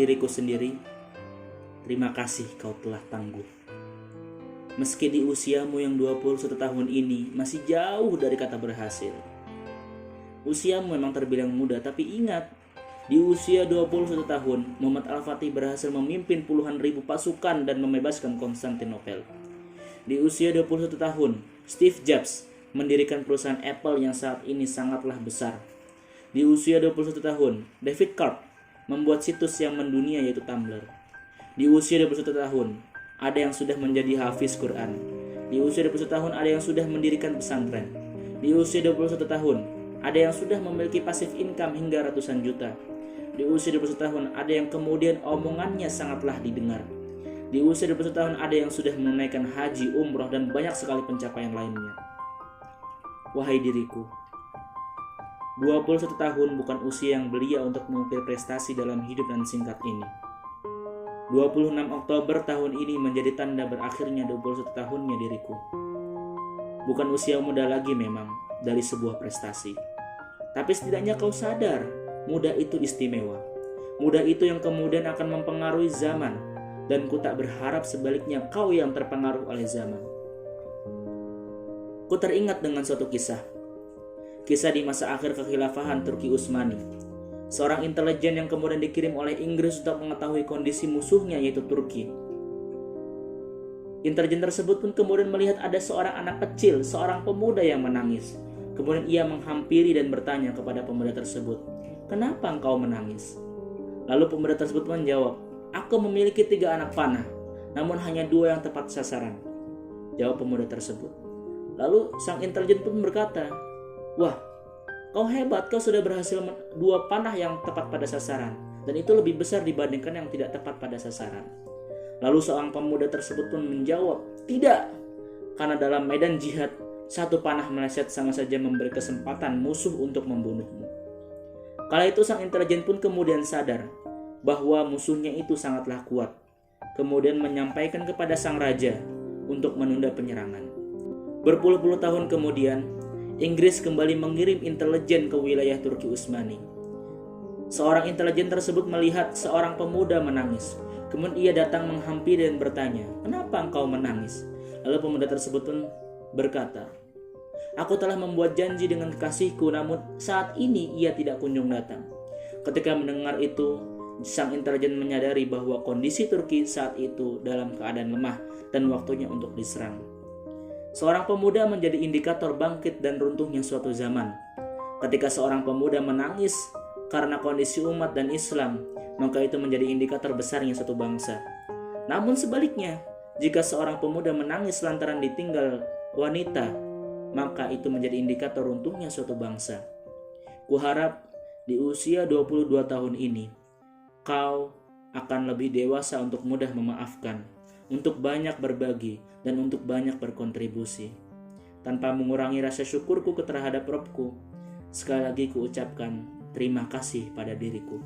diriku sendiri, terima kasih kau telah tangguh. Meski di usiamu yang 21 tahun ini masih jauh dari kata berhasil. Usiamu memang terbilang muda, tapi ingat, di usia 21 tahun, Muhammad Al-Fatih berhasil memimpin puluhan ribu pasukan dan membebaskan Konstantinopel. Di usia 21 tahun, Steve Jobs mendirikan perusahaan Apple yang saat ini sangatlah besar. Di usia 21 tahun, David Karp membuat situs yang mendunia yaitu Tumblr. Di usia 21 tahun, ada yang sudah menjadi hafiz Quran. Di usia 21 tahun, ada yang sudah mendirikan pesantren. Di usia 21 tahun, ada yang sudah memiliki passive income hingga ratusan juta. Di usia 21 tahun, ada yang kemudian omongannya sangatlah didengar. Di usia 21 tahun, ada yang sudah menunaikan haji, umroh, dan banyak sekali pencapaian lainnya. Wahai diriku, 21 tahun bukan usia yang belia untuk mengukir prestasi dalam hidup dan singkat ini. 26 Oktober tahun ini menjadi tanda berakhirnya 21 tahunnya diriku. Bukan usia muda lagi memang dari sebuah prestasi. Tapi setidaknya kau sadar, muda itu istimewa. Muda itu yang kemudian akan mempengaruhi zaman. Dan ku tak berharap sebaliknya kau yang terpengaruh oleh zaman. Ku teringat dengan suatu kisah. Kisah di masa akhir kekhilafahan Turki Utsmani. Seorang intelijen yang kemudian dikirim oleh Inggris untuk mengetahui kondisi musuhnya yaitu Turki. Intelijen tersebut pun kemudian melihat ada seorang anak kecil, seorang pemuda yang menangis. Kemudian ia menghampiri dan bertanya kepada pemuda tersebut, "Kenapa engkau menangis?" Lalu pemuda tersebut menjawab, "Aku memiliki 3 anak panah, namun hanya 2 yang tepat sasaran," jawab pemuda tersebut. Lalu sang intelijen pun berkata, "Wah, kau hebat, kau sudah berhasil 2 panah yang tepat pada sasaran, dan itu lebih besar dibandingkan yang tidak tepat pada sasaran." Lalu seorang pemuda tersebut pun menjawab, "Tidak, karena dalam medan jihad, 1 panah meleset sama saja memberi kesempatan musuh untuk membunuhmu." Kala itu sang intelijen pun kemudian sadar bahwa musuhnya itu sangatlah kuat. Kemudian menyampaikan kepada sang raja untuk menunda penyerangan. Berpuluh-puluh tahun kemudian, Inggris kembali mengirim intelijen ke wilayah Turki Utsmani. Seorang intelijen tersebut melihat seorang pemuda menangis. Kemudian ia datang menghampiri dan bertanya, "Kenapa engkau menangis?" Lalu pemuda tersebut pun berkata, "Aku telah membuat janji dengan kekasihku, namun saat ini ia tidak kunjung datang." Ketika mendengar itu, sang intelijen menyadari bahwa kondisi Turki saat itu dalam keadaan lemah dan waktunya untuk diserang. Seorang pemuda menjadi indikator bangkit dan runtuhnya suatu zaman. Ketika seorang pemuda menangis karena kondisi umat dan Islam, maka itu menjadi indikator besarnya suatu bangsa. Namun sebaliknya, jika seorang pemuda menangis lantaran ditinggal wanita, maka itu menjadi indikator runtuhnya suatu bangsa. Kuharap di usia 22 tahun ini, kau akan lebih dewasa untuk mudah memaafkan, untuk banyak berbagi, dan untuk banyak berkontribusi. Tanpa mengurangi rasa syukurku terhadap Robku, sekali lagi ku ucapkan terima kasih pada diriku.